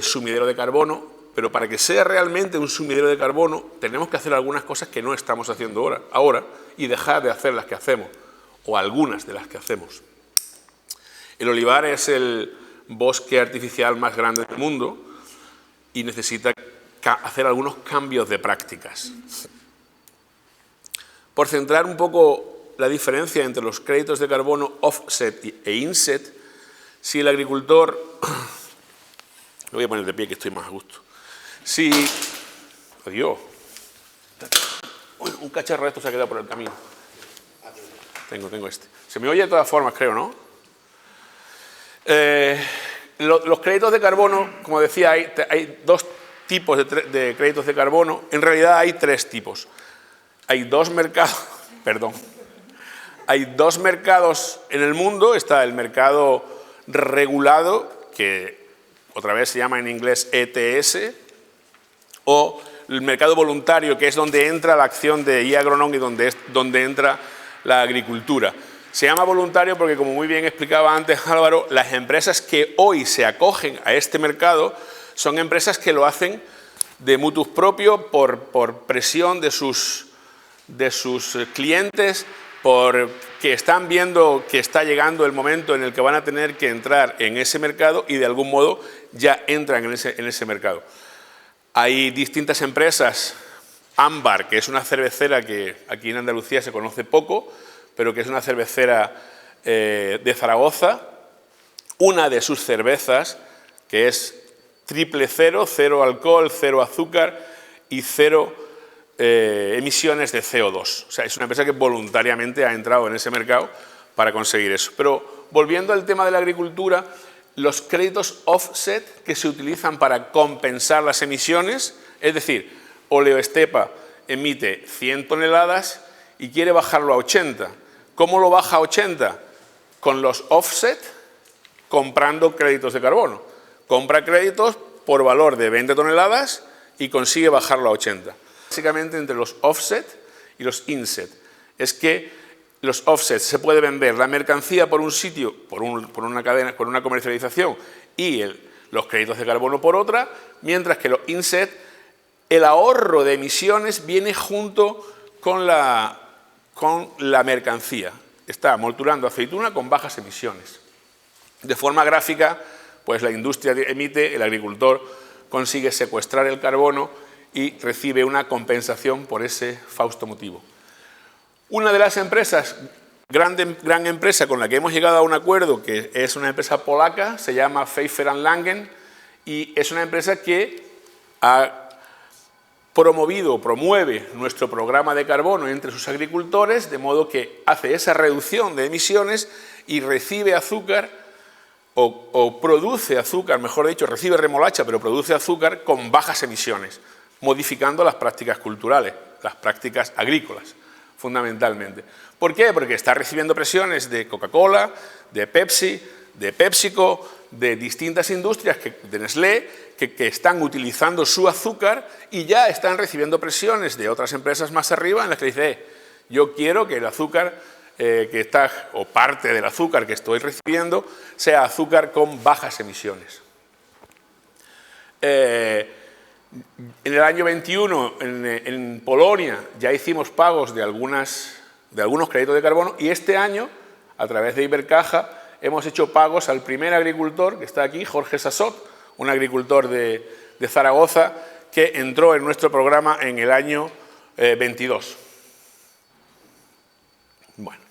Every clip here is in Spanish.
sumidero de carbono, pero para que sea realmente un sumidero de carbono tenemos que hacer algunas cosas que no estamos haciendo ahora y dejar de hacer las que hacemos, o algunas de las que hacemos. El olivar es el bosque artificial más grande del mundo y necesita hacer algunos cambios de prácticas. Por centrar un poco la diferencia entre los créditos de carbono offset e inset, si el agricultor... Me voy a poner de pie que estoy más a gusto. Si... Adiós. Uy, un cacharro de esto se ha quedado por el camino. Tengo este. Se me oye de todas formas, creo, ¿no? Los créditos de carbono, como decía, hay dos tipos de créditos de carbono. En realidad hay tres tipos. Hay dos mercados, hay dos mercados en el mundo. Está el mercado regulado, que otra vez se llama en inglés ETS, o el mercado voluntario, que es donde entra la acción de e-agronom y donde entra la agricultura. Se llama voluntario porque, como muy bien explicaba antes Álvaro, las empresas que hoy se acogen a este mercado son empresas que lo hacen de mutuo propio, por presión de sus clientes, porque están viendo que está llegando el momento en el que van a tener que entrar en ese mercado y de algún modo ya entran en ese mercado. Hay distintas empresas. Ámbar, que es una cervecera que aquí en Andalucía se conoce poco, pero que es una cervecera de Zaragoza. Una de sus cervezas, que es triple cero, cero alcohol, cero azúcar y cero emisiones de CO2. O sea, es una empresa que voluntariamente ha entrado en ese mercado para conseguir eso. Pero volviendo al tema de la agricultura, los créditos offset que se utilizan para compensar las emisiones, es decir, Oleoestepa emite 100 toneladas y quiere bajarlo a 80. ¿Cómo lo baja a 80? Con los offset, comprando créditos de carbono. Compra créditos por valor de 20 toneladas y consigue bajarlo a 80. Básicamente entre los offset y los inset. Es que los offsets se puede vender la mercancía por un sitio, por una cadena, por una comercialización, y los créditos de carbono por otra, mientras que los inset, el ahorro de emisiones viene junto con la mercancía. Está molturando aceituna con bajas emisiones. De forma gráfica, pues la industria emite, el agricultor consigue secuestrar el carbono y recibe una compensación por ese fausto motivo. Una de las empresas, gran empresa con la que hemos llegado a un acuerdo, que es una empresa polaca, se llama Pfeiffer & Langen, y es una empresa que ha promueve nuestro programa de carbono entre sus agricultores, de modo que hace esa reducción de emisiones y recibe azúcar, o produce azúcar, mejor dicho, recibe remolacha, pero produce azúcar con bajas emisiones, modificando las prácticas culturales, las prácticas agrícolas, fundamentalmente. ¿Por qué? Porque está recibiendo presiones de Coca-Cola, de Pepsi, de PepsiCo, de distintas industrias, de Nestlé, que están utilizando su azúcar y ya están recibiendo presiones de otras empresas más arriba en las que dice, yo quiero que el azúcar que está, o parte del azúcar que estoy recibiendo, sea azúcar con bajas emisiones. En el año 21, en Polonia, ya hicimos pagos de algunos créditos de carbono, y este año, a través de Ibercaja, hemos hecho pagos al primer agricultor, que está aquí, Jorge Sassot, un agricultor de Zaragoza, que entró en nuestro programa en el año 22. Bueno,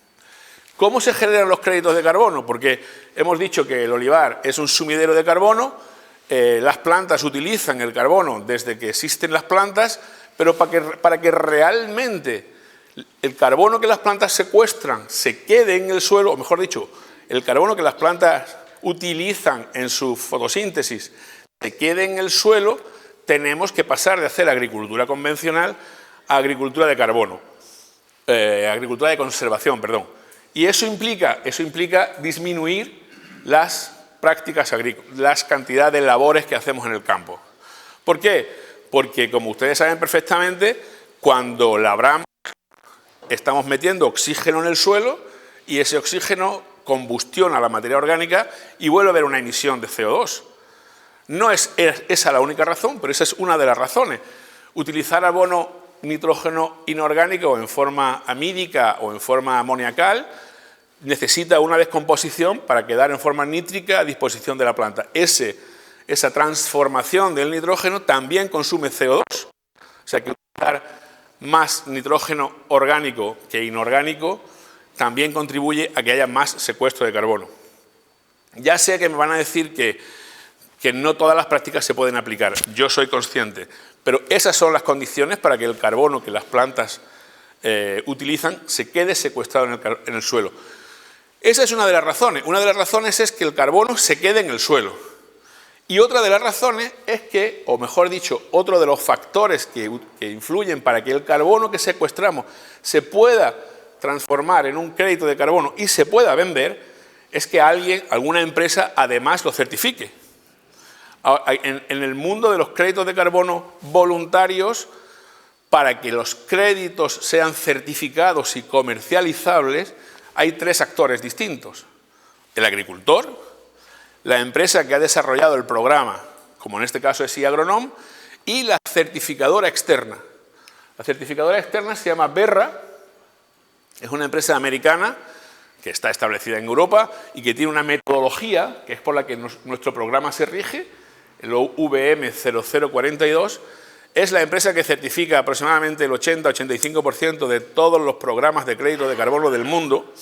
¿cómo se generan los créditos de carbono? Porque hemos dicho que el olivar es un sumidero de carbono, las plantas utilizan el carbono desde que existen las plantas, pero para que realmente el carbono que las plantas secuestran se quede en el suelo, o mejor dicho, el carbono que las plantas utilizan en su fotosíntesis se quede en el suelo, tenemos que pasar de hacer agricultura convencional a agricultura de carbono, agricultura de conservación, perdón. Y eso implica disminuir las prácticas agrícolas, las cantidades de labores que hacemos en el campo. ¿Por qué? Porque, como ustedes saben perfectamente, cuando labramos estamos metiendo oxígeno en el suelo y ese oxígeno combustiona la materia orgánica y vuelve a haber una emisión de CO2. No es esa la única razón, pero esa es una de las razones. Utilizar abono nitrógeno inorgánico en forma amídica o en forma amoniacal necesita una descomposición para quedar en forma nítrica a disposición de la planta. Esa transformación del nitrógeno también consume CO2, o sea que utilizar más nitrógeno orgánico que inorgánico también contribuye a que haya más secuestro de carbono. Ya sé que me van a decir que no todas las prácticas se pueden aplicar, yo soy consciente, pero esas son las condiciones para que el carbono que las plantas utilizan se quede secuestrado en el suelo. Esa es una de las razones. Una de las razones es que el carbono se quede en el suelo. Y otra de las razones es que, o mejor dicho, otro de los factores que influyen para que el carbono que secuestramos se pueda transformar en un crédito de carbono y se pueda vender, es que alguna empresa además lo certifique. En el mundo de los créditos de carbono voluntarios, para que los créditos sean certificados y comercializables, hay tres actores distintos: el agricultor, la empresa que ha desarrollado el programa, como en este caso es iAgronom, y la certificadora externa. La certificadora externa se llama Verra, es una empresa americana que está establecida en Europa y que tiene una metodología que es por la que nuestro programa se rige, el VM 0042, es la empresa que certifica aproximadamente el 80-85% de todos los programas de crédito de carbono del mundo,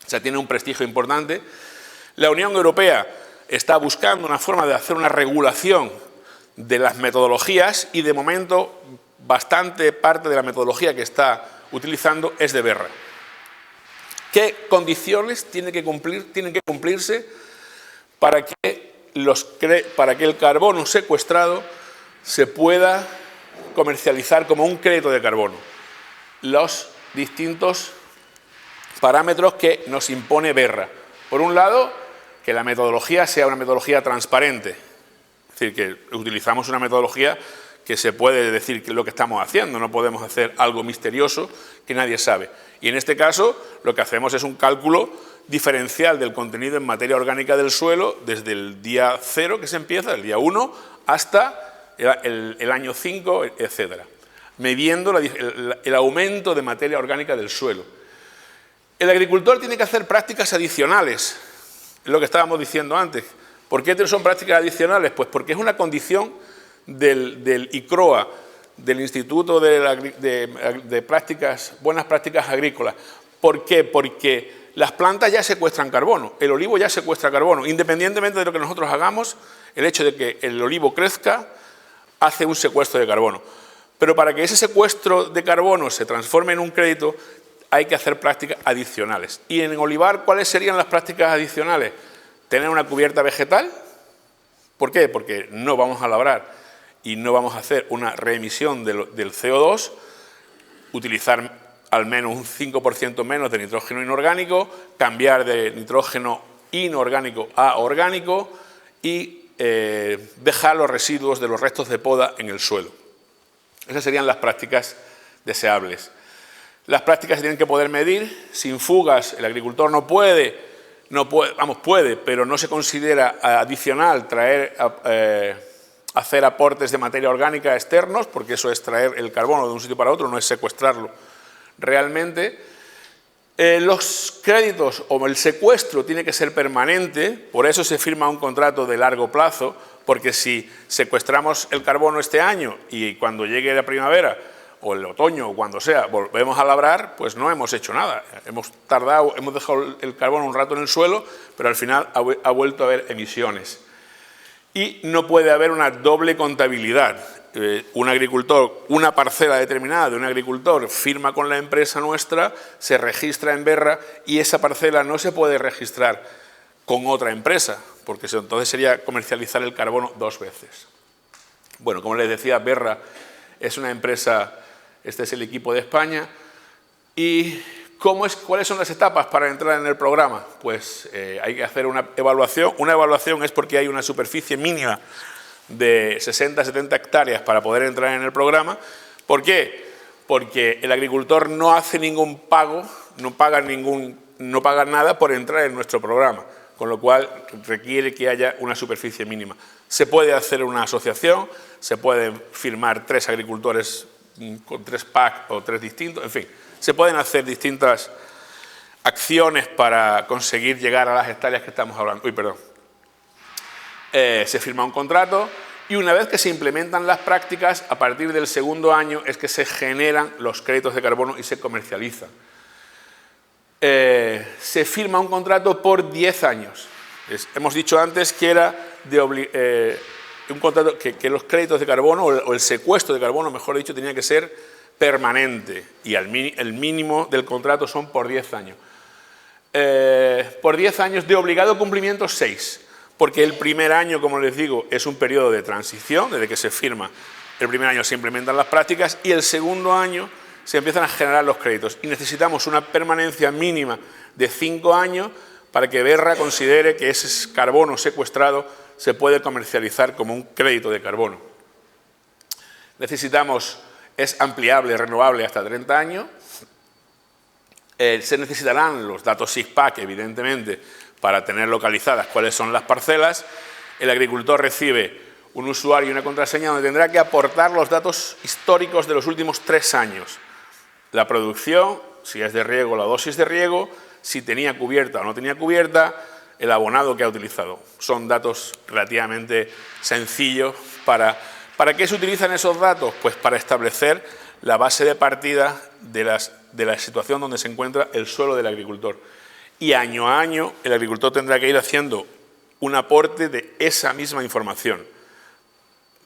o sea, tiene un prestigio importante. La Unión Europea está buscando una forma de hacer una regulación de las metodologías y de momento bastante parte de la metodología que está utilizando es de Verra. ¿Qué condiciones tienen que cumplirse para que el carbono secuestrado se pueda comercializar como un crédito de carbono? Los distintos parámetros que nos impone Verra. Por un lado, que la metodología sea una metodología transparente, es decir, que utilizamos una metodología que se puede decir lo que estamos haciendo, no podemos hacer algo misterioso que nadie sabe. Y en este caso, lo que hacemos es un cálculo diferencial del contenido en materia orgánica del suelo desde el día 0 que se empieza, el día 1, hasta el año 5, etcétera, midiendo el aumento de materia orgánica del suelo. El agricultor tiene que hacer prácticas adicionales, es lo que estábamos diciendo antes. ¿Por qué son prácticas adicionales? Pues porque es una condición del ICROA, del Instituto de Buenas Prácticas Agrícolas. ¿Por qué? Porque las plantas ya secuestran carbono, el olivo ya secuestra carbono. Independientemente de lo que nosotros hagamos, el hecho de que el olivo crezca hace un secuestro de carbono. Pero para que ese secuestro de carbono se transforme en un crédito, hay que hacer prácticas adicionales. Y en olivar, ¿cuáles serían las prácticas adicionales? Tener una cubierta vegetal. ¿Por qué? Porque no vamos a labrar y no vamos a hacer una reemisión del CO2, utilizar al menos un 5% menos de nitrógeno inorgánico, cambiar de nitrógeno inorgánico a orgánico y dejar los residuos de los restos de poda en el suelo. Esas serían las prácticas deseables. Las prácticas se tienen que poder medir, sin fugas. El agricultor puede, pero no se considera adicional hacer aportes de materia orgánica externos, porque eso es traer el carbono de un sitio para otro, no es secuestrarlo realmente. Los créditos o el secuestro tiene que ser permanente, por eso se firma un contrato de largo plazo, porque si secuestramos el carbono este año y cuando llegue la primavera o el otoño o cuando sea, volvemos a labrar, pues no hemos hecho nada. Hemos dejado el carbono un rato en el suelo, pero al final ha vuelto a haber emisiones. Y no puede haber una doble contabilidad. Un agricultor, una parcela determinada de un agricultor firma con la empresa nuestra, se registra en Verra y esa parcela no se puede registrar con otra empresa, porque entonces sería comercializar el carbono dos veces. Bueno, como les decía, Verra es una empresa, este es el equipo de España. ¿Y cuáles son las etapas para entrar en el programa? Pues hay que hacer una evaluación. Una evaluación es porque hay una superficie mínima de 60-70 hectáreas para poder entrar en el programa. ¿Por qué? Porque el agricultor no hace ningún pago, no paga nada por entrar en nuestro programa, con lo cual requiere que haya una superficie mínima. Se puede hacer una asociación, se pueden firmar 3 agricultores con 3 PAC o 3 distintos, en fin, se pueden hacer distintas acciones para conseguir llegar a las hectáreas que estamos hablando. Se firma un contrato y una vez que se implementan las prácticas, a partir del segundo año es que se generan los créditos de carbono y se comercializan. Se firma un contrato por 10 años. Hemos dicho antes que era un contrato que los créditos de carbono o el secuestro de carbono, mejor dicho, tenía que ser permanente y el mínimo del contrato son por 10 años. Por 10 años de obligado cumplimiento 6, porque el primer año, como les digo, es un periodo de transición, desde que se firma. El primer año se implementan las prácticas y el segundo año se empiezan a generar los créditos. Y necesitamos una permanencia mínima de 5 años para que Verra considere que ese carbono secuestrado se puede comercializar como un crédito de carbono. Es ampliable, renovable hasta 30 años. Se necesitarán los datos SIGPAC, evidentemente, para tener localizadas cuáles son las parcelas. El agricultor recibe un usuario y una contraseña donde tendrá que aportar los datos históricos de los últimos 3 años. La producción, si es de riego, la dosis de riego, si tenía cubierta o no tenía cubierta, el abonado que ha utilizado. Son datos relativamente sencillos. ¿Para qué se utilizan esos datos? Pues para establecer la base de partida de la situación donde se encuentra el suelo del agricultor. Y año a año el agricultor tendrá que ir haciendo un aporte de esa misma información.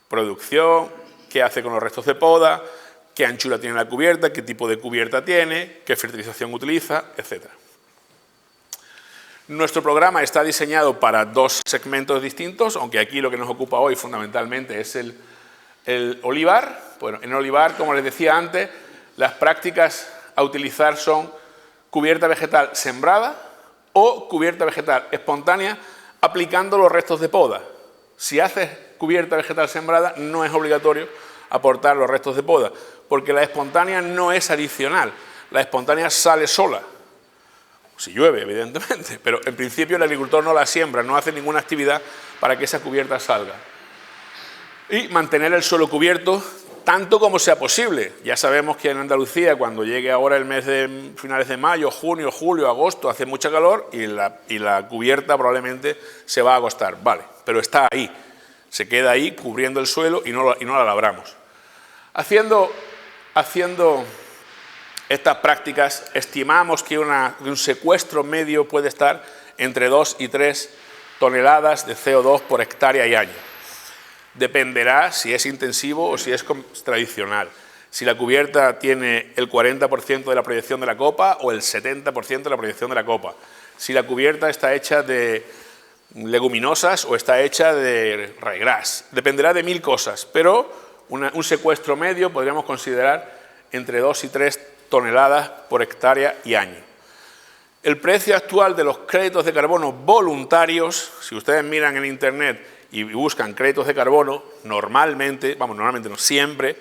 Producción, qué hace con los restos de poda, qué anchura tiene la cubierta, qué tipo de cubierta tiene, qué fertilización utiliza, etc. Nuestro programa está diseñado para 2 segmentos distintos, aunque aquí lo que nos ocupa hoy fundamentalmente es el olivar. Bueno, en el olivar, como les decía antes, las prácticas a utilizar son cubierta vegetal sembrada o cubierta vegetal espontánea aplicando los restos de poda. Si haces cubierta vegetal sembrada, no es obligatorio aportar los restos de poda, porque la espontánea no es adicional, la espontánea sale sola. Si llueve, evidentemente, pero en principio el agricultor no la siembra, no hace ninguna actividad para que esa cubierta salga. Y mantener el suelo cubierto tanto como sea posible. Ya sabemos que en Andalucía, cuando llegue ahora el mes de finales de mayo, junio, julio, agosto, hace mucha calor y la cubierta probablemente se va a agostar. Vale, pero está ahí, se queda ahí cubriendo el suelo y no la labramos. Haciendo estas prácticas, estimamos que un secuestro medio puede estar entre 2 y 3 toneladas de CO2 por hectárea y año. Dependerá si es intensivo o si es tradicional. Si la cubierta tiene el 40% de la proyección de la copa o el 70% de la proyección de la copa. Si la cubierta está hecha de leguminosas o está hecha de ryegrass. Dependerá de 1000 cosas, pero un secuestro medio podríamos considerar entre 2 y 3 toneladas por hectárea y año. El precio actual de los créditos de carbono voluntarios, si ustedes miran en Internet y buscan créditos de carbono, normalmente no siempre,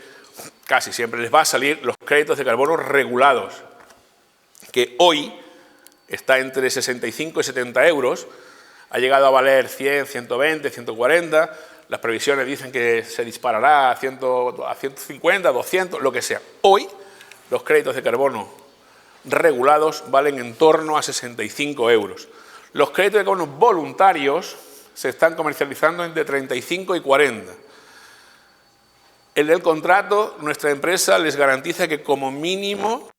casi siempre les va a salir los créditos de carbono regulados, que hoy está entre 65 y 70 euros, ha llegado a valer 100, 120, 140, las previsiones dicen que se disparará a 150, 200, lo que sea. Hoy los créditos de carbono regulados valen en torno a 65 euros. Los créditos de carbono voluntarios se están comercializando entre 35 y 40. En el contrato, nuestra empresa les garantiza que como mínimo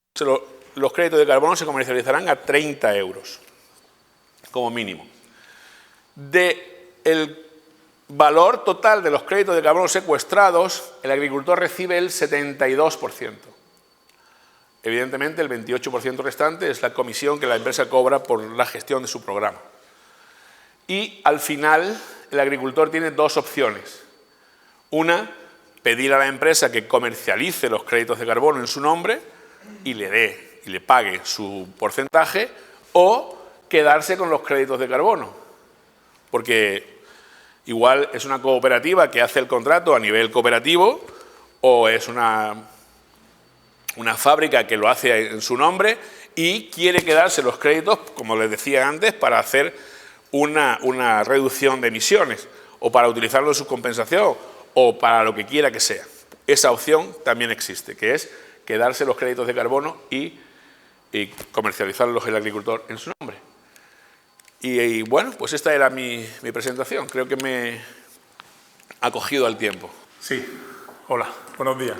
los créditos de carbono se comercializarán a 30 euros, como mínimo. Del valor total de los créditos de carbono secuestrados, el agricultor recibe el 72%. Evidentemente, el 28% restante es la comisión que la empresa cobra por la gestión de su programa. Y al final, el agricultor tiene 2 opciones. Una, pedir a la empresa que comercialice los créditos de carbono en su nombre y le pague su porcentaje, o quedarse con los créditos de carbono. Porque igual es una cooperativa que hace el contrato a nivel cooperativo, o es una fábrica que lo hace en su nombre y quiere quedarse los créditos, como les decía antes, para hacer una reducción de emisiones. o para utilizarlo en su compensación, o para lo que quiera que sea. Esa opción también existe, que es quedarse los créditos de carbono y comercializarlos el agricultor en su nombre. Y bueno, pues esta era mi presentación. Creo que me he acogido al tiempo. Sí, hola, buenos días.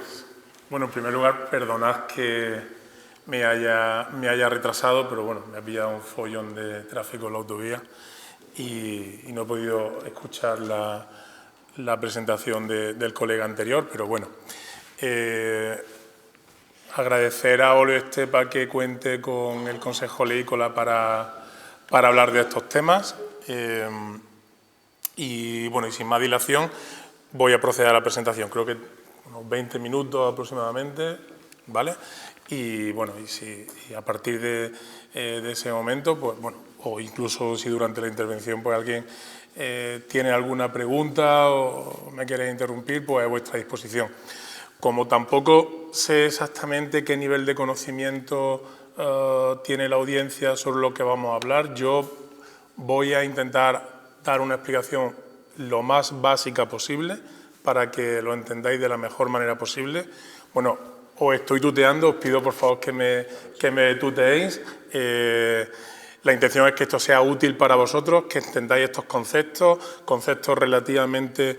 Bueno, en primer lugar, perdonad que me haya retrasado, pero bueno, me ha pillado un follón de tráfico en la autovía y no he podido escuchar la presentación del colega anterior, pero bueno. Agradecer a Olio Estepa que cuente con el Consejo Oleícola para hablar de estos temas y bueno, y sin más dilación voy a proceder a la presentación. Creo que unos 20 minutos aproximadamente, ¿vale? Y bueno, y a partir de ese momento, pues bueno, o incluso si durante la intervención pues alguien tiene alguna pregunta o me quiere interrumpir, pues a vuestra disposición. Como tampoco sé exactamente qué nivel de conocimiento tiene la audiencia sobre lo que vamos a hablar, yo voy a intentar dar una explicación lo más básica posible para que lo entendáis de la mejor manera posible. Bueno, os estoy tuteando, os pido por favor que me tuteéis. La intención es que esto sea útil para vosotros, que entendáis estos conceptos relativamente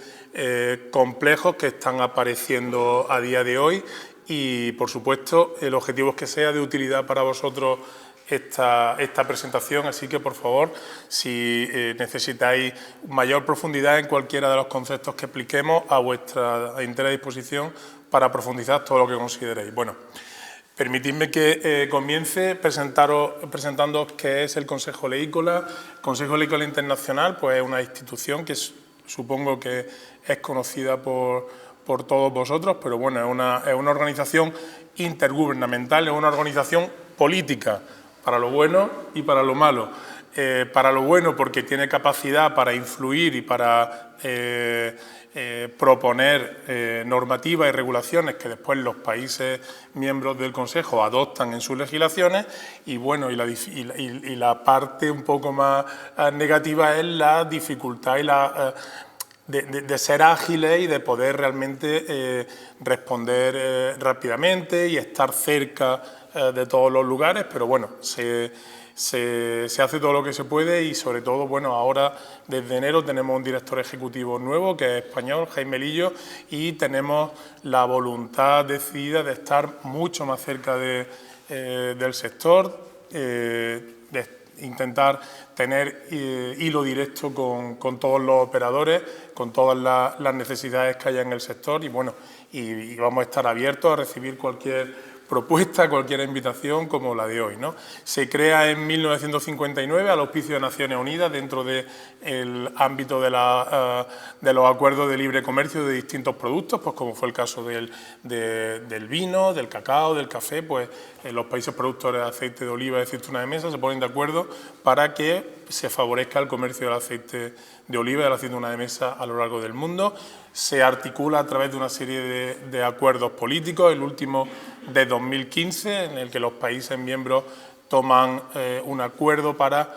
complejos que están apareciendo a día de hoy y, por supuesto, el objetivo es que sea de utilidad para vosotros esta presentación, así que, por favor, si necesitáis mayor profundidad en cualquiera de los conceptos que expliquemos, a vuestra entera disposición para profundizar todo lo que consideréis. Bueno, permitidme que comience presentándoos qué es el Consejo Oleícola. El Consejo Oleícola Internacional pues, es una institución que supongo que es conocida por todos vosotros, pero bueno, es una organización intergubernamental, es una organización política, para lo bueno y para lo malo. Para lo bueno porque tiene capacidad para influir y para proponer normativas y regulaciones que después los países miembros del Consejo adoptan en sus legislaciones y bueno, y la parte un poco más negativa es la dificultad y de ser ágiles y de poder realmente responder rápidamente y estar cerca de todos los lugares, pero bueno, se hace todo lo que se puede y sobre todo, bueno, ahora desde enero tenemos un director ejecutivo nuevo que es español, Jaime Lillo, y tenemos la voluntad decidida de estar mucho más cerca del sector, de intentar tener hilo directo con todos los operadores, con todas las necesidades que haya en el sector y bueno, y vamos a estar abiertos a recibir cualquier propuesta, cualquier invitación como la de hoy, ¿no? Se crea en 1959 al auspicio de Naciones Unidas dentro del ámbito de los acuerdos de libre comercio de distintos productos, pues como fue el caso del vino, del cacao, del café, pues los países productores de aceite de oliva y de aceituna de mesa se ponen de acuerdo para que se favorezca el comercio del aceite de oliva y de la aceituna de mesa a lo largo del mundo. Se articula a través de una serie de acuerdos políticos, el último de 2015, en el que los países miembros toman un acuerdo para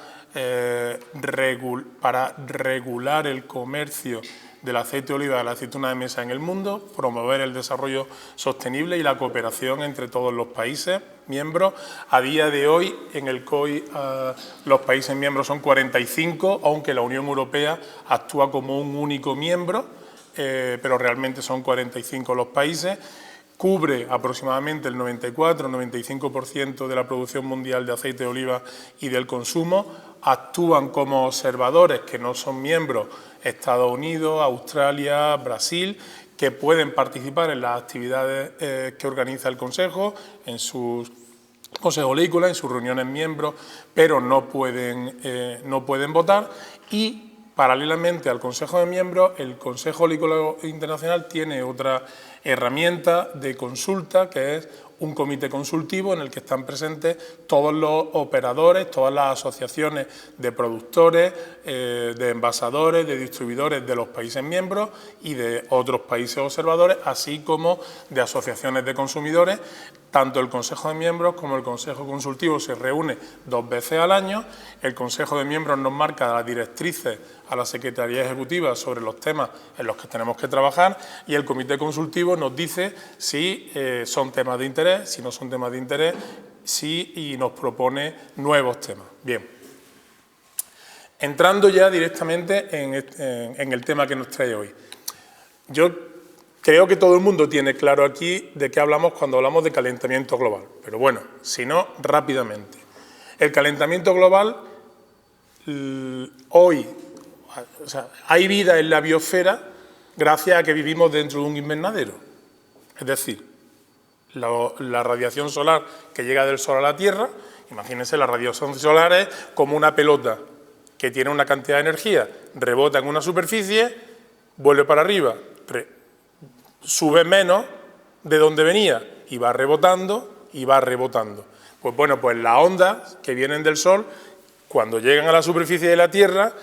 regular el comercio del aceite de oliva y de la aceituna de mesa en el mundo, promover el desarrollo sostenible y la cooperación entre todos los países miembros. A día de hoy, en el COI, los países miembros son 45, aunque la Unión Europea actúa como un único miembro, pero realmente son 45 los países. Cubre aproximadamente el 94-95% de la producción mundial de aceite de oliva y del consumo. Actúan como observadores que no son miembros Estados Unidos, Australia, Brasil, que pueden participar en las actividades que organiza el Consejo, en sus consejos oleícolas, en sus reuniones miembros, pero no pueden votar. Y paralelamente al Consejo de Miembros, el Consejo Oleícola Internacional tiene otra herramienta de consulta, que es un comité consultivo en el que están presentes todos los operadores, todas las asociaciones de productores, de envasadores, de distribuidores de los países miembros y de otros países observadores, así como de asociaciones de consumidores. Tanto el Consejo de Miembros como el Consejo Consultivo se reúne 2 veces al año. El Consejo de Miembros nos marca las directrices a la Secretaría Ejecutiva sobre los temas en los que tenemos que trabajar y el Comité Consultivo nos dice si son temas de interés, si no son temas de interés, y nos propone nuevos temas. Bien, entrando ya directamente en el tema que nos trae hoy. Yo creo que todo el mundo tiene claro aquí de qué hablamos cuando hablamos de calentamiento global, pero bueno, si no, rápidamente. El calentamiento global, hoy, o sea, hay vida en la biosfera gracias a que vivimos dentro de un invernadero. Es decir, la radiación solar que llega del Sol a la Tierra, imagínense, la radiación solar es como una pelota que tiene una cantidad de energía, rebota en una superficie, vuelve para arriba, sube menos de donde venía y va rebotando y va rebotando. Pues bueno, pues las ondas que vienen del Sol, cuando llegan a la superficie de la Tierra,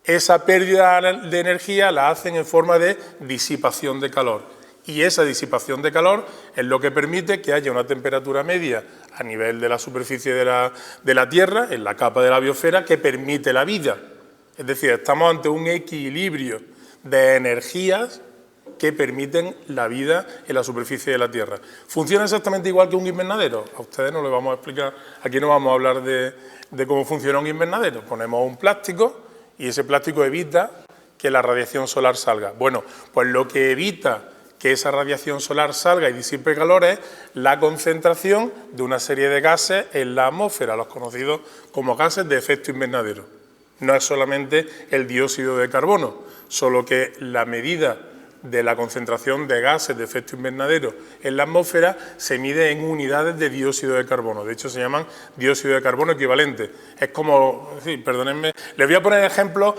esa pérdida de energía la hacen en forma de disipación de calor. Y esa disipación de calor es lo que permite que haya una temperatura media a nivel de la superficie de la Tierra, en la capa de la biosfera, que permite la vida. Es decir, estamos ante un equilibrio de energías que permiten la vida en la superficie de la Tierra. ¿Funciona exactamente igual que un invernadero? A ustedes no les vamos a explicar, aquí no vamos a hablar de cómo funciona un invernadero. Ponemos un plástico y ese plástico evita que la radiación solar salga. Bueno, pues lo que evita que esa radiación solar salga y disipe calor es la concentración de una serie de gases en la atmósfera, los conocidos como gases de efecto invernadero. No es solamente el dióxido de carbono, solo que la medida de la concentración de gases de efecto invernadero en la atmósfera se mide en unidades de dióxido de carbono. De hecho, se llaman dióxido de carbono equivalente. Es como, sí, perdónenme, les voy a poner ejemplos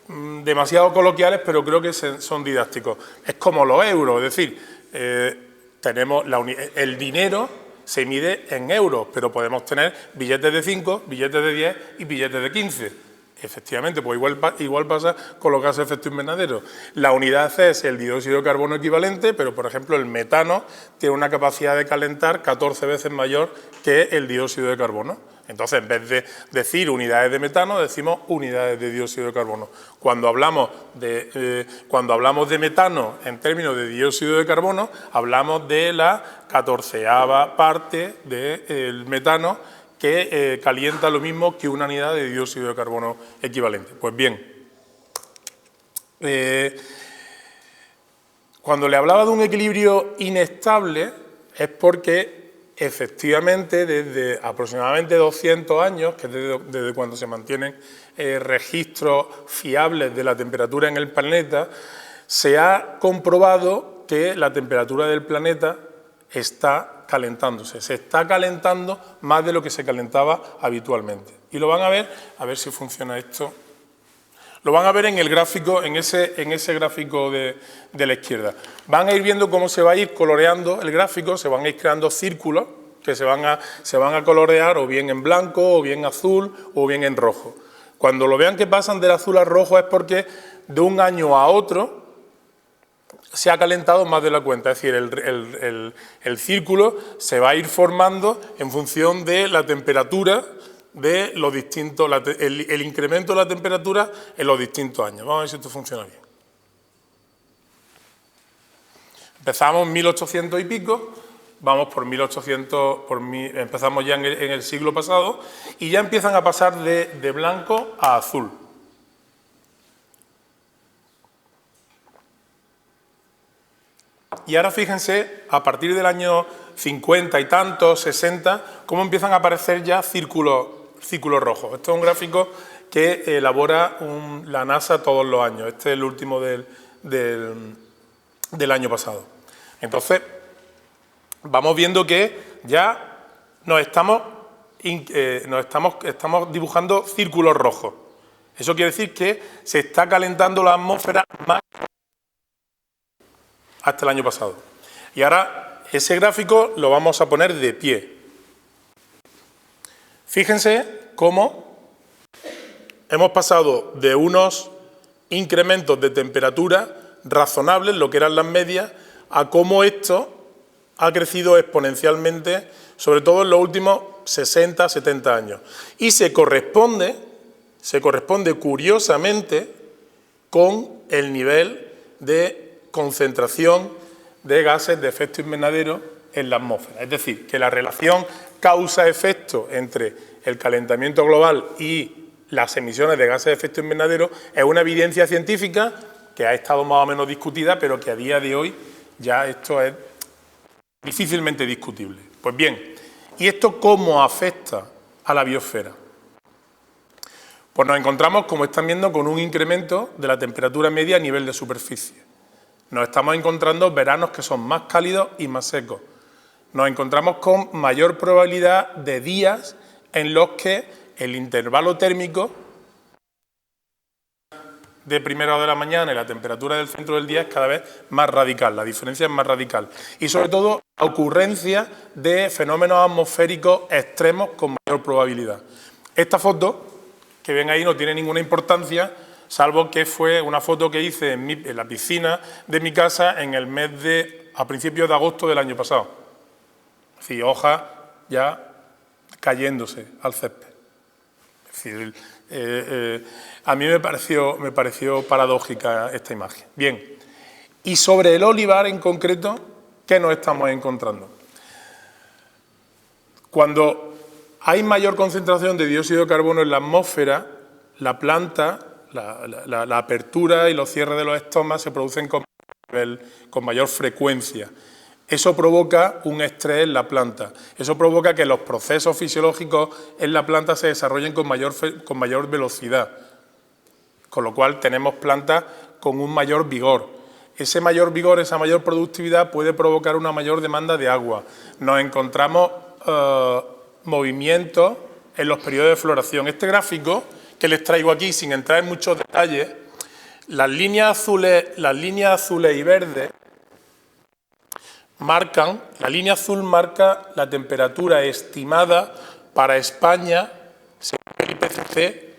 demasiado coloquiales, pero creo que son didácticos. Es como los euros, es decir, tenemos el dinero se mide en euros, pero podemos tener billetes de 5, billetes de 10 y billetes de 15. Efectivamente, pues igual pasa con los gases de efecto invernadero. La unidad es el dióxido de carbono equivalente, pero por ejemplo el metano tiene una capacidad de calentar 14 veces mayor que el dióxido de carbono. Entonces, en vez de decir unidades de metano, decimos unidades de dióxido de carbono. Cuando hablamos de metano en términos de dióxido de carbono, hablamos de la 14ª parte del metano que calienta lo mismo que una unidad de dióxido de carbono equivalente. Pues bien, cuando le hablaba de un equilibrio inestable es porque efectivamente desde aproximadamente 200 años, que es desde cuando se mantienen registros fiables de la temperatura en el planeta, se ha comprobado que la temperatura del planeta está calentándose, se está calentando más de lo que se calentaba habitualmente. Y lo van a ver si funciona esto. Lo van a ver en el gráfico, en ese gráfico de la izquierda. Van a ir viendo cómo se va a ir coloreando el gráfico, se van a ir creando círculos que se van a colorear o bien en blanco, o bien azul, o bien en rojo. Cuando lo vean que pasan del azul al rojo es porque de un año a otro se ha calentado más de la cuenta, es decir, el círculo se va a ir formando en función de la temperatura de los distintos, el incremento de la temperatura en los distintos años. Vamos a ver si esto funciona bien. Empezamos en 1800 y pico, vamos por 1800, empezamos ya en el siglo pasado y ya empiezan a pasar de blanco a azul. Y ahora fíjense, a partir del año 50 y tantos, 60, cómo empiezan a aparecer ya círculos rojos. Esto es un gráfico que elabora la NASA todos los años. Este es el último del año pasado. Entonces, vamos viendo que ya estamos dibujando círculos rojos. Eso quiere decir que se está calentando la atmósfera más hasta el año pasado. Y ahora ese gráfico lo vamos a poner de pie. Fíjense cómo hemos pasado de unos incrementos de temperatura razonables, lo que eran las medias, a cómo esto ha crecido exponencialmente, sobre todo en los últimos 60, 70 años. Y se corresponde curiosamente con el nivel de concentración de gases de efecto invernadero en la atmósfera. Es decir, que la relación causa-efecto entre el calentamiento global y las emisiones de gases de efecto invernadero es una evidencia científica que ha estado más o menos discutida, pero que a día de hoy ya esto es difícilmente discutible. Pues bien, ¿y esto cómo afecta a la biosfera? Pues nos encontramos, como están viendo, con un incremento de la temperatura media a nivel de superficie. Nos estamos encontrando veranos que son más cálidos y más secos. Nos encontramos con mayor probabilidad de días en los que el intervalo térmico de primera hora de la mañana y la temperatura del centro del día es cada vez más radical, la diferencia es más radical. Y sobre todo, la ocurrencia de fenómenos atmosféricos extremos con mayor probabilidad. Esta foto que ven ahí no tiene ninguna importancia, salvo que fue una foto que hice en la piscina de mi casa a principios de agosto del año pasado. Es decir, hojas ya cayéndose al césped. Es decir, a mí me pareció paradójica esta imagen. Bien, y sobre el olivar en concreto, ¿qué nos estamos encontrando? Cuando hay mayor concentración de dióxido de carbono en la atmósfera, la planta, la apertura y los cierres de los estomas se producen con mayor frecuencia. Eso provoca un estrés en la planta. Eso provoca que los procesos fisiológicos en la planta se desarrollen con mayor velocidad. Con lo cual tenemos plantas con un mayor vigor. Ese mayor vigor, esa mayor productividad puede provocar una mayor demanda de agua. Nos encontramos movimientos en los periodos de floración. Este gráfico que les traigo aquí, sin entrar en muchos detalles, las líneas azules y verdes la línea azul marca la temperatura estimada para España según el IPCC.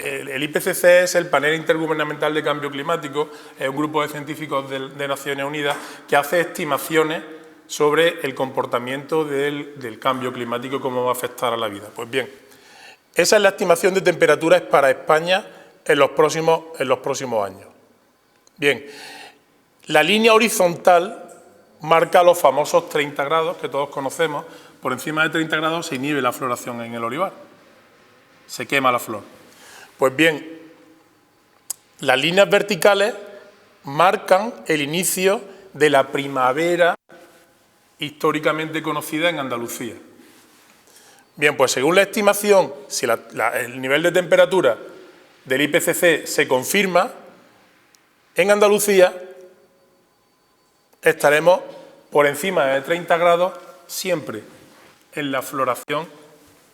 El IPCC es el Panel Intergubernamental de Cambio Climático, es un grupo de científicos de Naciones Unidas que hace estimaciones sobre el comportamiento del cambio climático y cómo va a afectar a la vida. Pues bien, esa es la estimación de temperaturas para España en los próximos años. Bien, la línea horizontal marca los famosos 30 grados que todos conocemos. Por encima de 30 grados se inhibe la floración en el olivar, se quema la flor. Pues bien, las líneas verticales marcan el inicio de la primavera históricamente conocida en Andalucía. Bien, pues según la estimación, si el nivel de temperatura del IPCC se confirma, en Andalucía estaremos por encima de 30 grados siempre en la floración,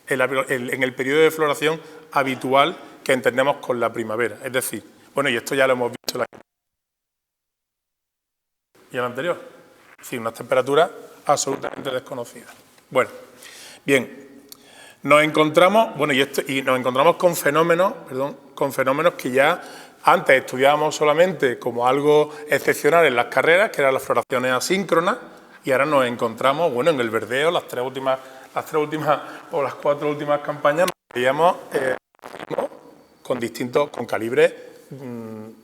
en el periodo de floración habitual que entendemos con la primavera. Es decir, bueno, y esto ya lo hemos visto en el anterior. Es decir, unas temperaturas absolutamente desconocidas. Bueno, bien, nos encontramos con fenómenos que ya antes estudiábamos solamente como algo excepcional en las carreras, que eran las floraciones asíncronas, y ahora nos encontramos, bueno, en el verdeo, las cuatro últimas campañas, nos veíamos con calibres, con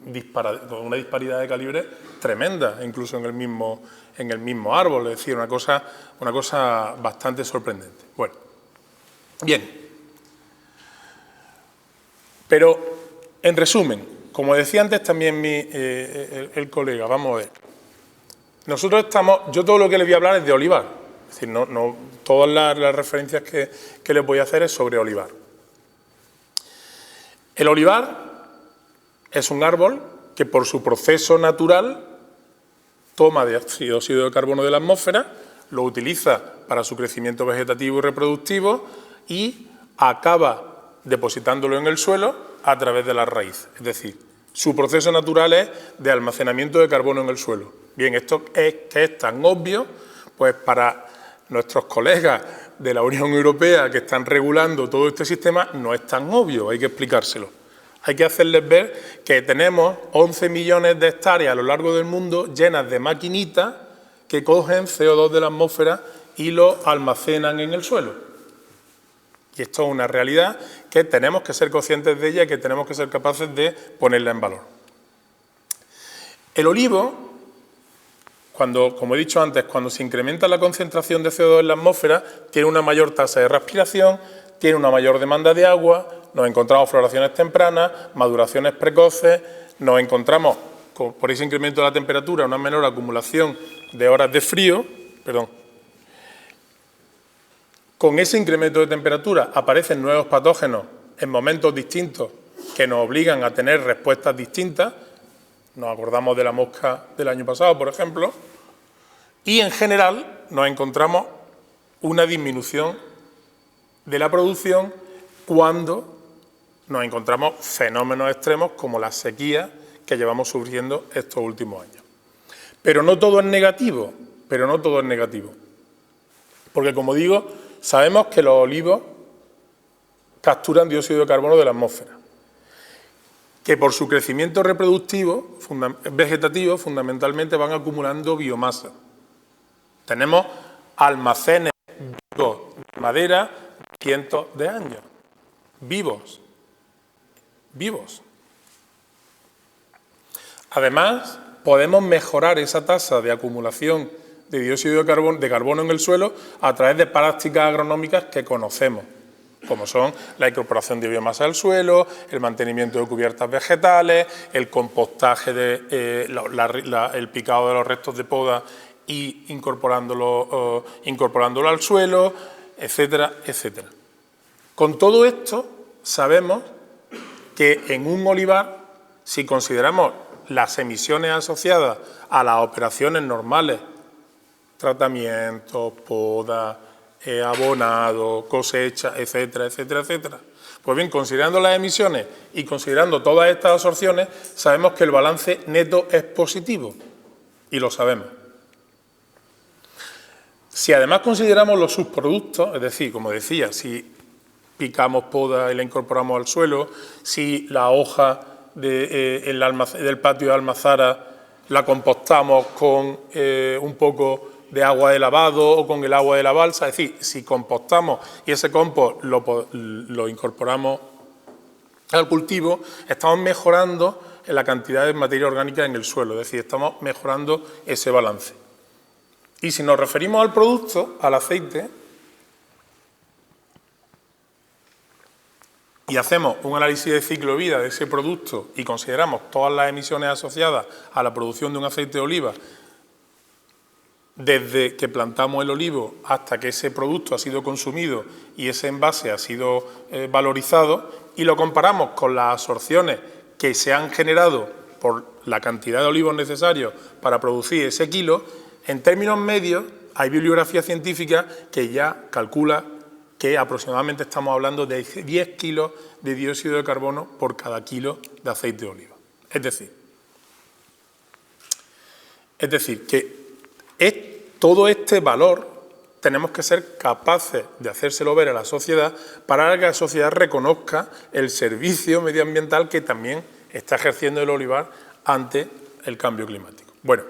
una disparidad de calibres tremenda, incluso en el mismo árbol, es decir, una cosa bastante sorprendente. Bueno, bien, pero en resumen, como decía antes también el colega, vamos a ver. Yo todo lo que les voy a hablar es de olivar. Es decir, no todas las referencias que les voy a hacer es sobre olivar. El olivar es un árbol que por su proceso natural toma dióxido de carbono de la atmósfera, lo utiliza para su crecimiento vegetativo y reproductivo y acaba depositándolo en el suelo a través de las raíces. Es decir, Su proceso natural es de almacenamiento de carbono en el suelo. Bien, esto es tan obvio, pues para nuestros colegas de la Unión Europea que están regulando todo este sistema no es tan obvio, hay que explicárselo. Hay que hacerles ver que tenemos 11 millones de hectáreas a lo largo del mundo llenas de maquinitas que cogen CO2 de la atmósfera y lo almacenan en el suelo. Y esto es una realidad que tenemos que ser conscientes de ella y que tenemos que ser capaces de ponerla en valor. El olivo, como he dicho antes, cuando se incrementa la concentración de CO2 en la atmósfera, tiene una mayor tasa de respiración, tiene una mayor demanda de agua, nos encontramos floraciones tempranas, maduraciones precoces, nos encontramos, por ese incremento de la temperatura, una menor acumulación de horas de frío, Con ese incremento de temperatura aparecen nuevos patógenos en momentos distintos que nos obligan a tener respuestas distintas. Nos acordamos de la mosca del año pasado, por ejemplo, y en general nos encontramos una disminución de la producción cuando nos encontramos fenómenos extremos como la sequía que llevamos sufriendo estos últimos años. Pero no todo es negativo, porque como digo, sabemos que los olivos capturan dióxido de carbono de la atmósfera, que por su crecimiento reproductivo, vegetativo, fundamentalmente van acumulando biomasa. Tenemos almacenes vivos de madera cientos de años, vivos. Además, podemos mejorar esa tasa de acumulación de dióxido de carbono en el suelo a través de prácticas agronómicas que conocemos, como son la incorporación de biomasa al suelo, el mantenimiento de cubiertas vegetales, el compostaje, el picado de los restos de poda y incorporándolo al suelo, etcétera, etcétera. Con todo esto, sabemos que en un olivar, si consideramos las emisiones asociadas a las operaciones normales, tratamiento, poda, abonado, cosecha, etcétera, etcétera, etcétera. Pues bien, considerando las emisiones y considerando todas estas absorciones, sabemos que el balance neto es positivo, y lo sabemos. Si además consideramos los subproductos, es decir, como decía, si picamos poda y la incorporamos al suelo, si la hoja del patio de almazara la compostamos con un poco de agua de lavado o con el agua de la balsa, es decir, si compostamos y ese compost lo incorporamos al cultivo, estamos mejorando la cantidad de materia orgánica en el suelo, es decir, estamos mejorando ese balance. Y si nos referimos al producto, al aceite, y hacemos un análisis de ciclo de vida de ese producto y consideramos todas las emisiones asociadas a la producción de un aceite de oliva, desde que plantamos el olivo hasta que ese producto ha sido consumido y ese envase ha sido valorizado, y lo comparamos con las absorciones que se han generado por la cantidad de olivos necesarios para producir ese kilo, en términos medios hay bibliografía científica que ya calcula que aproximadamente estamos hablando de 10 kilos de dióxido de carbono por cada kilo de aceite de oliva. Es decir, que todo este valor tenemos que ser capaces de hacérselo ver a la sociedad para que la sociedad reconozca el servicio medioambiental que también está ejerciendo el olivar ante el cambio climático. Bueno,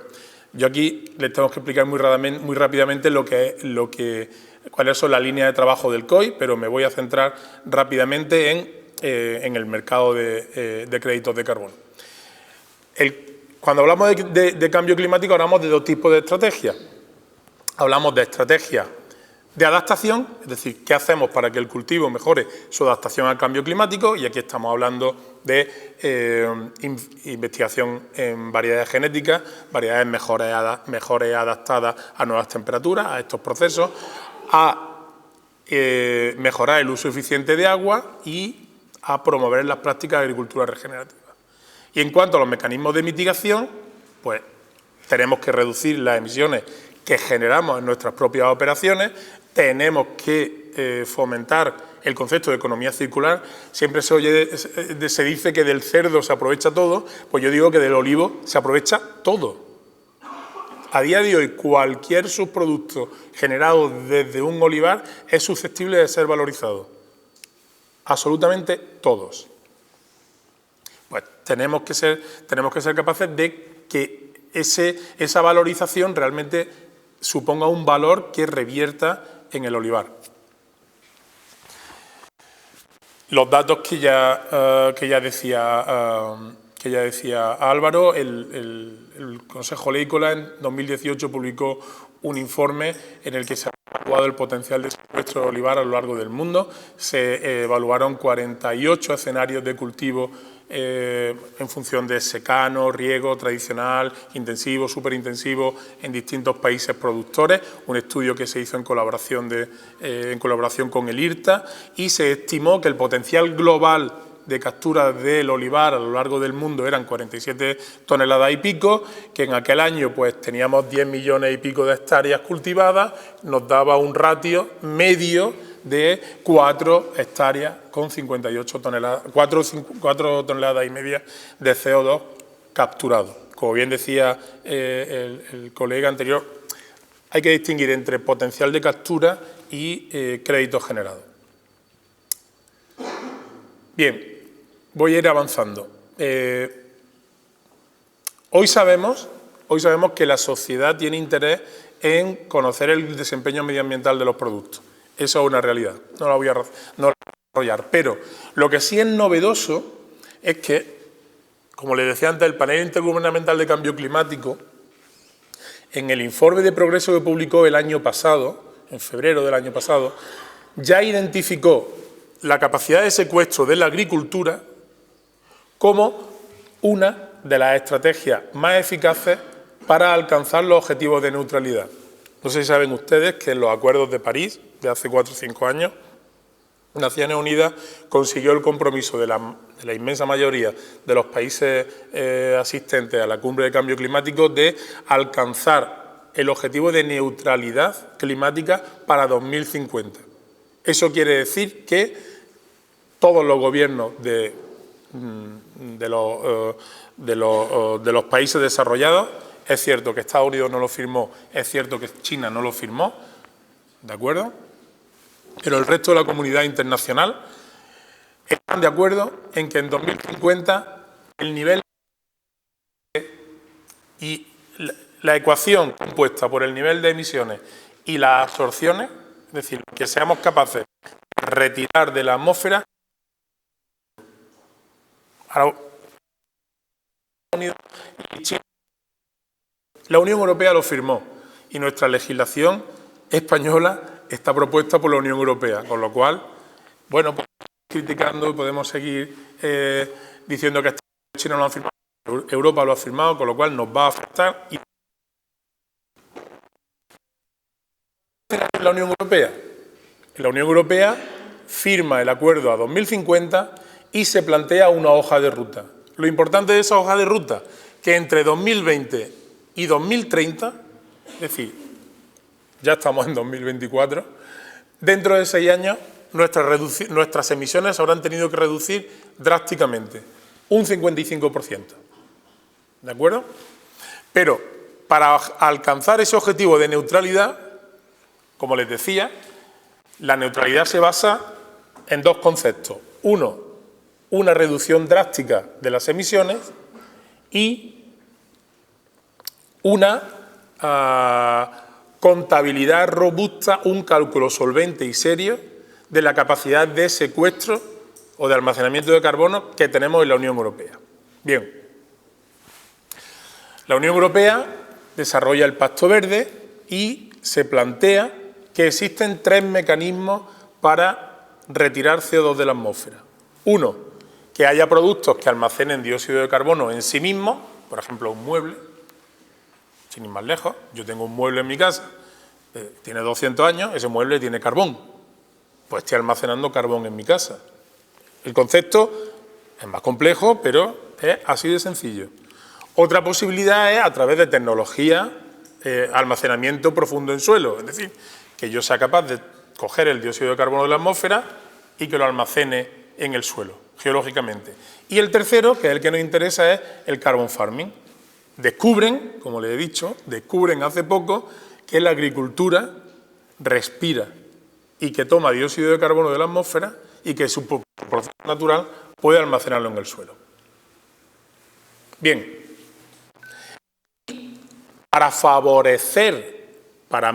yo aquí les tengo que explicar muy rápidamente cuáles son las líneas de trabajo del COI, pero me voy a centrar rápidamente en el mercado de créditos de carbono. Cuando hablamos de cambio climático, hablamos de dos tipos de estrategias. Hablamos de estrategias de adaptación, es decir, qué hacemos para que el cultivo mejore su adaptación al cambio climático, y aquí estamos hablando de investigación en variedades genéticas, variedades mejores adaptadas a nuevas temperaturas, a estos procesos, a mejorar el uso eficiente de agua y a promover las prácticas de agricultura regenerativa. Y en cuanto a los mecanismos de mitigación, pues tenemos que reducir las emisiones que generamos en nuestras propias operaciones, tenemos que fomentar el concepto de economía circular, siempre se dice que del cerdo se aprovecha todo, pues yo digo que del olivo se aprovecha todo. A día de hoy, cualquier subproducto generado desde un olivar es susceptible de ser valorizado. Absolutamente todos. Pues tenemos que ser capaces de que esa valorización realmente suponga un valor que revierta en el olivar. Los datos que ya decía Álvaro, el Consejo Leícola en 2018 publicó un informe en el que se ha evaluado el potencial de secuestro de olivar a lo largo del mundo. Se evaluaron 48 escenarios de cultivo en función de secano, riego, tradicional, intensivo, superintensivo en distintos países productores, un estudio que se hizo en colaboración con el IRTA, y se estimó que el potencial global de captura del olivar a lo largo del mundo eran 47 toneladas y pico, que en aquel año pues teníamos 10 millones y pico de hectáreas cultivadas, nos daba un ratio medio de 4 hectáreas con 58 toneladas, 4 toneladas y media de CO2 capturado. Como bien decía el colega anterior, hay que distinguir entre potencial de captura y créditos generados. Bien, voy a ir avanzando. Hoy sabemos que la sociedad tiene interés en conocer el desempeño medioambiental de los productos. Eso es una realidad, no la voy a desarrollar. Pero lo que sí es novedoso es que, como les decía antes, el Panel Intergubernamental de Cambio Climático, en el informe de progreso que publicó el año pasado, en febrero del año pasado, ya identificó la capacidad de secuestro de la agricultura como una de las estrategias más eficaces para alcanzar los objetivos de neutralidad. No sé si saben ustedes que en los acuerdos de París, de hace 4 o 5 años, Naciones Unidas consiguió el compromiso de la inmensa mayoría de los países asistentes a la cumbre de cambio climático de alcanzar el objetivo de neutralidad climática para 2050. Eso quiere decir que todos los gobiernos de los países desarrollados, es cierto que Estados Unidos no lo firmó, es cierto que China no lo firmó, ¿de acuerdo? Pero el resto de la comunidad internacional están de acuerdo en que en 2050 el nivel y la ecuación compuesta por el nivel de emisiones y las absorciones, es decir, que seamos capaces de retirar de la atmósfera. Ahora, la Unión Europea lo firmó y nuestra legislación española está propuesta por la Unión Europea, con lo cual, bueno, podemos seguir criticando, podemos seguir diciendo que China no lo ha firmado, Europa lo ha firmado, con lo cual nos va a afectar. ¿Y la Unión Europea? La Unión Europea firma el acuerdo a 2050 y se plantea una hoja de ruta. Lo importante de esa hoja de ruta, que entre 2020 y 2030, es decir, ya estamos en 2024, dentro de 6 años nuestras emisiones habrán tenido que reducir drásticamente, un 55%. ¿De acuerdo? Pero para alcanzar ese objetivo de neutralidad, como les decía, la neutralidad se basa en 2 conceptos. Uno, una reducción drástica de las emisiones y una contabilidad robusta, un cálculo solvente y serio de la capacidad de secuestro o de almacenamiento de carbono que tenemos en la Unión Europea. Bien, la Unión Europea desarrolla el Pacto Verde y se plantea que existen 3 mecanismos para retirar CO2 de la atmósfera. Uno, que haya productos que almacenen dióxido de carbono en sí mismos, por ejemplo, un mueble, sin ir más lejos. Yo tengo un mueble en mi casa, tiene 200 años, ese mueble tiene carbón, pues estoy almacenando carbón en mi casa. El concepto es más complejo, pero es así de sencillo. Otra posibilidad es a través de tecnología, almacenamiento profundo en suelo, es decir, que yo sea capaz de coger el dióxido de carbono de la atmósfera y que lo almacene en el suelo, geológicamente. Y el tercero, que es el que nos interesa, es el carbon farming. Descubren, como les he dicho, descubren hace poco que la agricultura respira y que toma dióxido de carbono de la atmósfera y que su proceso natural puede almacenarlo en el suelo. Bien, para favorecer, para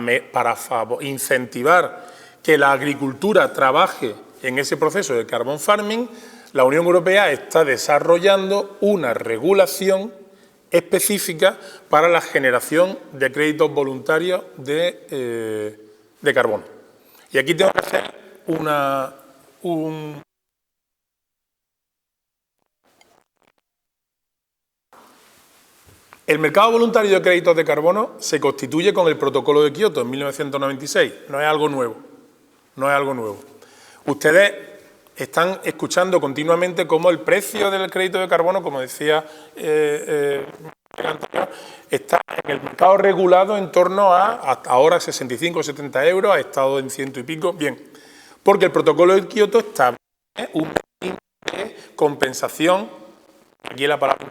incentivar que la agricultura trabaje en ese proceso de carbon farming, la Unión Europea está desarrollando una regulación específica para la generación de créditos voluntarios de carbono. Y aquí tengo que hacer El mercado voluntario de créditos de carbono se constituye con el Protocolo de Kioto en 1996. No es algo nuevo. No es algo nuevo. Ustedes están escuchando continuamente cómo el precio del crédito de carbono, como decía está en el mercado regulado en torno a hasta ahora 65 o 70 euros, ha estado en 100 y pico. Bien, porque el Protocolo de Kioto establece un mecanismo de compensación, aquí la palabra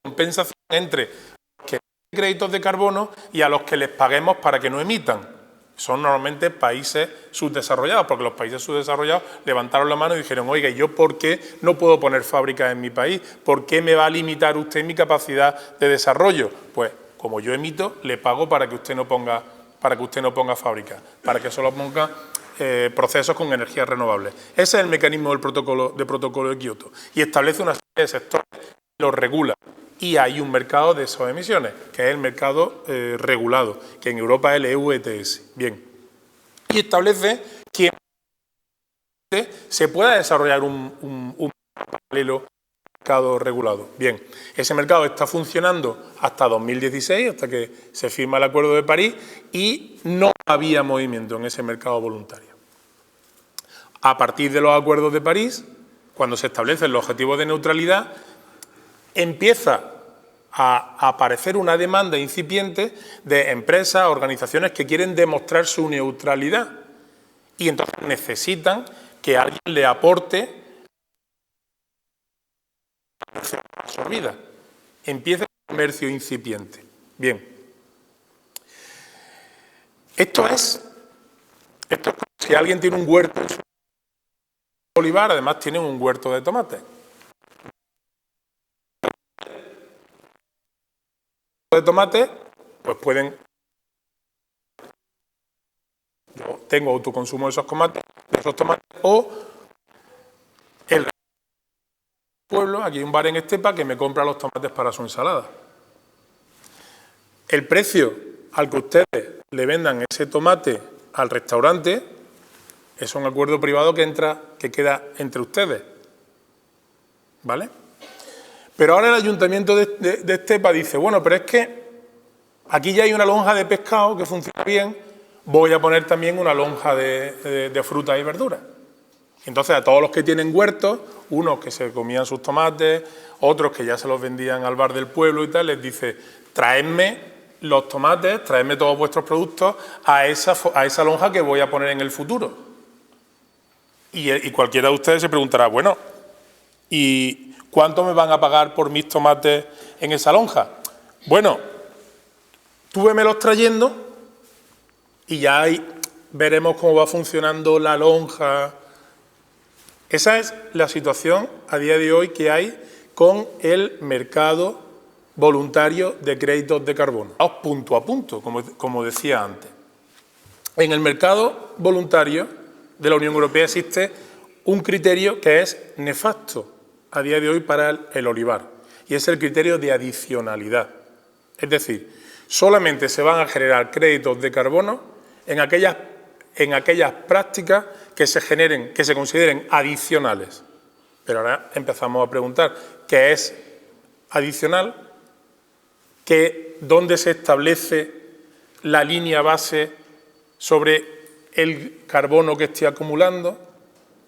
compensación, entre los que tienen créditos de carbono y a los que les paguemos para que no emitan. Son normalmente países subdesarrollados, porque los países subdesarrollados levantaron la mano y dijeron, oiga, ¿y yo por qué no puedo poner fábricas en mi país? ¿Por qué me va a limitar usted mi capacidad de desarrollo? Pues, como yo emito, le pago para que usted no ponga fábricas, para que solo ponga procesos con energías renovables. Ese es el mecanismo del protocolo de Kioto. Y establece una serie de sectores y los regula. Y hay un mercado de esas emisiones, que es el mercado regulado, que en Europa es el EU ETS. Bien. Y establece que se pueda desarrollar un paralelo mercado regulado. Bien, ese mercado está funcionando hasta 2016, hasta que se firma el Acuerdo de París, y no había movimiento en ese mercado voluntario. A partir de los Acuerdos de París, cuando se establecen los objetivos de neutralidad, empieza a aparecer una demanda incipiente de empresas, organizaciones que quieren demostrar su neutralidad y entonces necesitan que alguien le aporte absorbida. Empieza el comercio incipiente. Bien. Esto es como si alguien tiene un huerto de olivar, además tiene un huerto de tomate. De tomate, pues pueden... Yo tengo autoconsumo de esos tomates, o el pueblo, aquí hay un bar en Estepa que me compra los tomates para su ensalada. El precio al que ustedes le vendan ese tomate al restaurante es un acuerdo privado que queda entre ustedes, ¿vale? Pero ahora el ayuntamiento de Estepa dice, bueno, pero es que aquí ya hay una lonja de pescado que funciona bien, voy a poner también una lonja de frutas y verduras. Entonces a todos los que tienen huertos, unos que se comían sus tomates, otros que ya se los vendían al bar del pueblo y tal, les dice, traedme los tomates, traedme todos vuestros productos a esa lonja que voy a poner en el futuro. Y cualquiera de ustedes se preguntará, bueno, ¿y cuánto me van a pagar por mis tomates en esa lonja? Bueno, tú vémelos trayendo y ya ahí veremos cómo va funcionando la lonja. Esa es la situación a día de hoy que hay con el mercado voluntario de créditos de carbono. Vamos punto a punto, como decía antes. En el mercado voluntario de la Unión Europea existe un criterio que es nefasto a día de hoy para el olivar, y es el criterio de adicionalidad. Es decir, solamente se van a generar créditos de carbono en aquellas prácticas que se consideren adicionales. Pero ahora empezamos a preguntar, ¿qué es adicional? ¿Dónde se establece la línea base sobre el carbono que esté acumulando?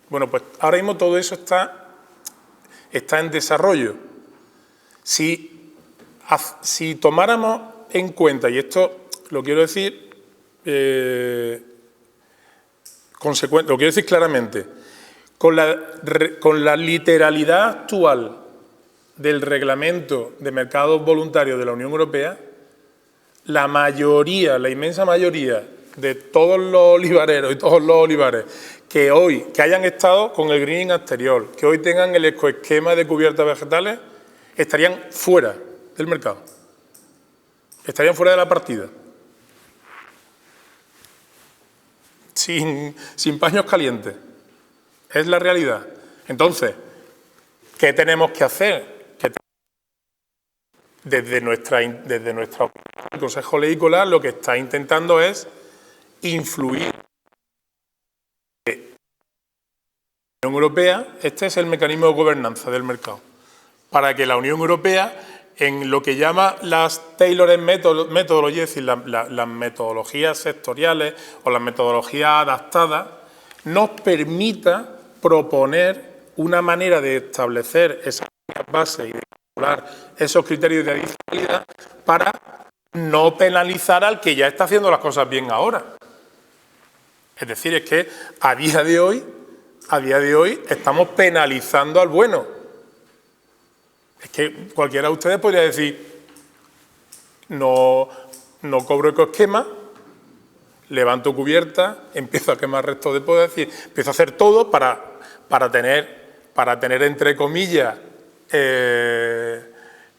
Bueno, pues ahora mismo todo eso está en desarrollo. Si tomáramos en cuenta, y esto lo quiero decir, lo quiero decir claramente, con la literalidad actual del reglamento de mercados voluntarios de la Unión Europea, la mayoría, la inmensa mayoría de todos los olivareros y todos los olivares que hayan estado con el greening anterior, que hoy tengan el ecoesquema de cubiertas vegetales, estarían fuera del mercado, estarían fuera de la partida, sin paños calientes. Es la realidad. Entonces, ¿qué tenemos que hacer? Desde nuestra opinión, el Consejo Leícola lo que está intentando es influir en la Unión Europea. Este es el mecanismo de gobernanza del mercado, para que la Unión Europea, en lo que llama las tailored methodologies, es decir, las metodologías sectoriales o las metodologías adaptadas, nos permita proponer una manera de establecer esas bases y de calcular esos criterios de adicionalidad para no penalizar al que ya está haciendo las cosas bien ahora. Es decir, es que a día de hoy estamos penalizando al bueno. Es que cualquiera de ustedes podría decir, no cobro ecoesquema, levanto cubierta, empiezo a quemar restos de poda, es decir, empiezo a hacer todo para tener entre comillas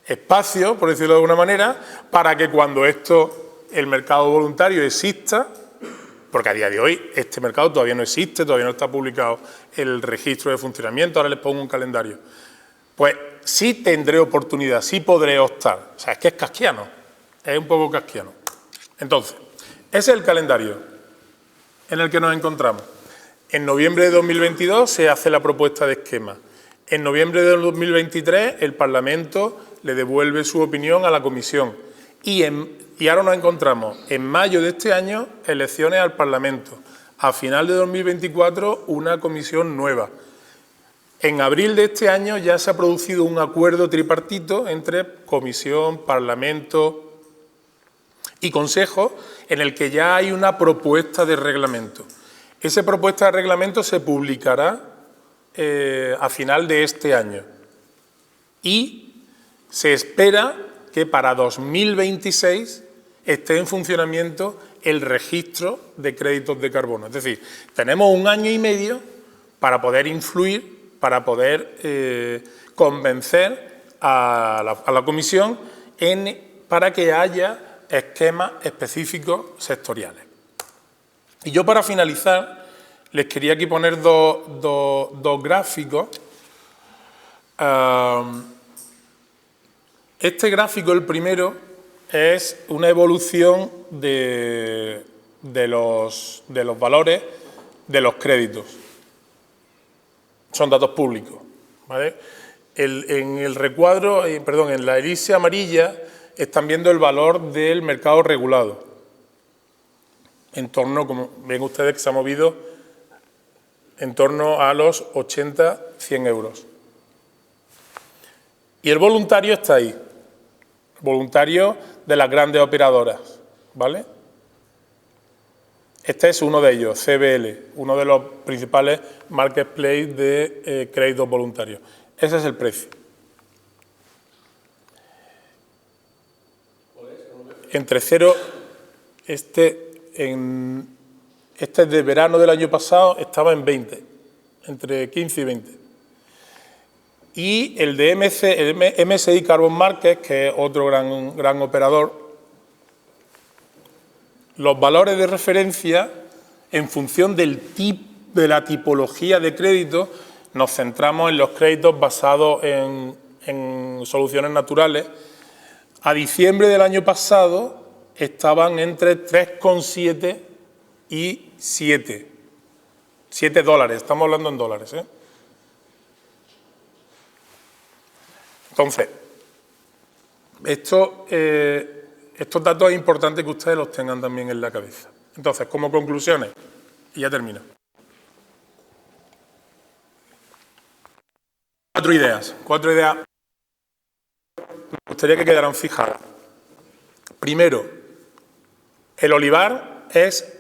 espacio, por decirlo de alguna manera, para que cuando el mercado voluntario exista, porque a día de hoy este mercado todavía no existe, todavía no está publicado el registro de funcionamiento, ahora les pongo un calendario, pues sí tendré oportunidad, sí podré optar. O sea, es que es kafkiano, es un poco kafkiano. Entonces, ese es el calendario en el que nos encontramos. En noviembre de 2022 se hace la propuesta de esquema. En noviembre de 2023 el Parlamento le devuelve su opinión a la Comisión. Y ahora nos encontramos en mayo de este año elecciones al Parlamento. A final de 2024 una comisión nueva. En abril de este año ya se ha producido un acuerdo tripartito entre Comisión, Parlamento y Consejo, en el que ya hay una propuesta de reglamento. Esa propuesta de reglamento se publicará a final de este año y se espera que para 2026 esté en funcionamiento el registro de créditos de carbono. Es decir, tenemos un año y medio para poder influir, para poder convencer a la Comisión para que haya esquemas específicos sectoriales. Y yo, para finalizar, les quería aquí poner dos gráficos. Este gráfico, el primero, es una evolución de los valores de los créditos. Son datos públicos, ¿vale? En el recuadro, en la elipse amarilla, están viendo el valor del mercado regulado. En torno, como ven ustedes, que se ha movido en torno a los 80-100 euros. Y el voluntario está ahí, voluntario de las grandes operadoras, ¿vale? Este es uno de ellos, CBL, uno de los principales marketplaces de créditos voluntarios. Ese es el precio. Entre 0, este es de verano del año pasado, estaba en 20, entre 15 y 20. Y el de el MSI Carbon Market, que es otro gran operador, los valores de referencia, en función de la tipología de crédito, nos centramos en los créditos basados en soluciones naturales. A diciembre del año pasado estaban entre 3,7 y 7 dólares, estamos hablando en dólares, ¿eh? Entonces, estos datos es importante que ustedes los tengan también en la cabeza. Entonces, como conclusiones, y ya termino. 4 ideas me gustaría que quedaran fijadas. Primero, el olivar es,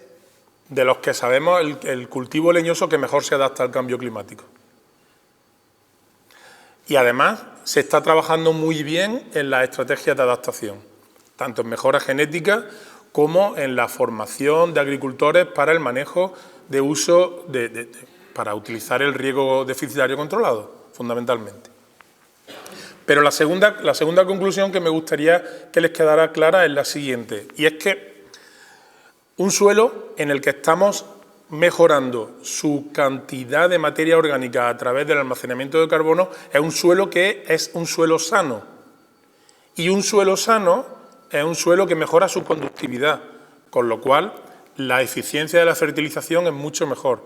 de los que sabemos, el cultivo leñoso que mejor se adapta al cambio climático. Y además se está trabajando muy bien en las estrategias de adaptación, tanto en mejora genética como en la formación de agricultores para el manejo de uso, para utilizar el riego deficitario controlado, fundamentalmente. Pero la segunda conclusión que me gustaría que les quedara clara es la siguiente, y es que un suelo en el que estamos mejorando su cantidad de materia orgánica a través del almacenamiento de carbono es un suelo que es un suelo sano. Y un suelo sano es un suelo que mejora su conductividad, con lo cual la eficiencia de la fertilización es mucho mejor.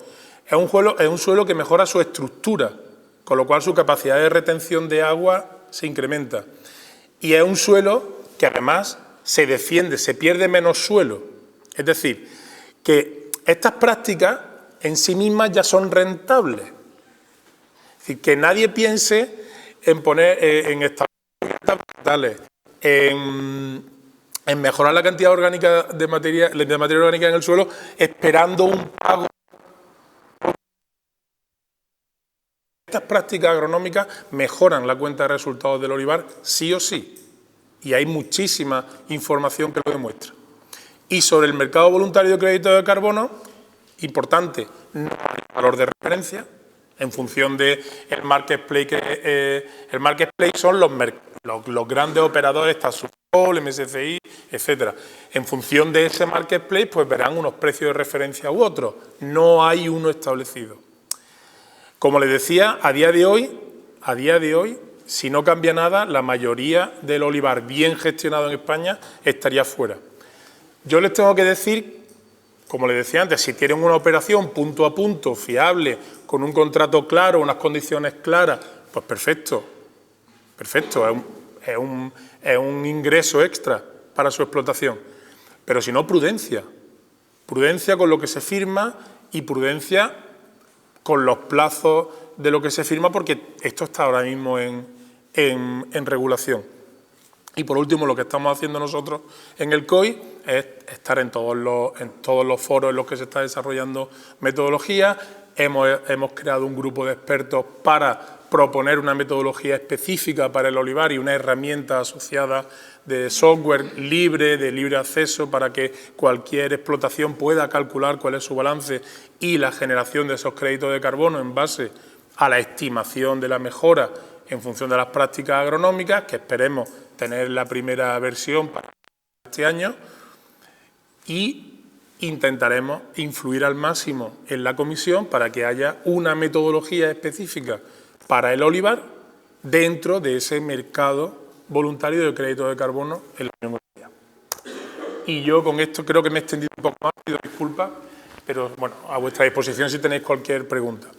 Es un suelo que mejora su estructura, con lo cual su capacidad de retención de agua se incrementa. Y es un suelo que además se defiende, se pierde menos suelo. Es decir, que estas prácticas en sí mismas ya son rentables. Es decir, que nadie piense en poner en establecer en mejorar la cantidad orgánica de materia orgánica en el suelo esperando un pago. Estas prácticas agronómicas mejoran la cuenta de resultados del olivar sí o sí, y hay muchísima información que lo demuestra. Y sobre el mercado voluntario de crédito de carbono, importante, no hay valor de referencia en función del marketplace. El marketplace son los grandes operadores, Tasupol, MSCI, etcétera. En función de ese marketplace, pues verán unos precios de referencia u otros. No hay uno establecido. Como les decía, a día de hoy, si no cambia nada, la mayoría del olivar bien gestionado en España estaría fuera. Yo les tengo que decir, como les decía antes, si quieren una operación punto a punto, fiable, con un contrato claro, unas condiciones claras, pues perfecto, es un ingreso extra para su explotación. Pero si no, prudencia con lo que se firma y prudencia con los plazos de lo que se firma, porque esto está ahora mismo en regulación. Y por último, lo que estamos haciendo nosotros en el COI es estar en todos los foros en los que se está desarrollando metodología. Hemos creado un grupo de expertos para proponer una metodología específica para el olivar y una herramienta asociada de software libre, de libre acceso, para que cualquier explotación pueda calcular cuál es su balance y la generación de esos créditos de carbono en base a la estimación de la mejora en función de las prácticas agronómicas, que esperemos tener la primera versión para este año, y intentaremos influir al máximo en la comisión para que haya una metodología específica para el olivar dentro de ese mercado voluntario de crédito de carbono en la Unión Europea. Y yo con esto creo que me he extendido un poco más, pido disculpas, pero bueno, a vuestra disposición si tenéis cualquier pregunta.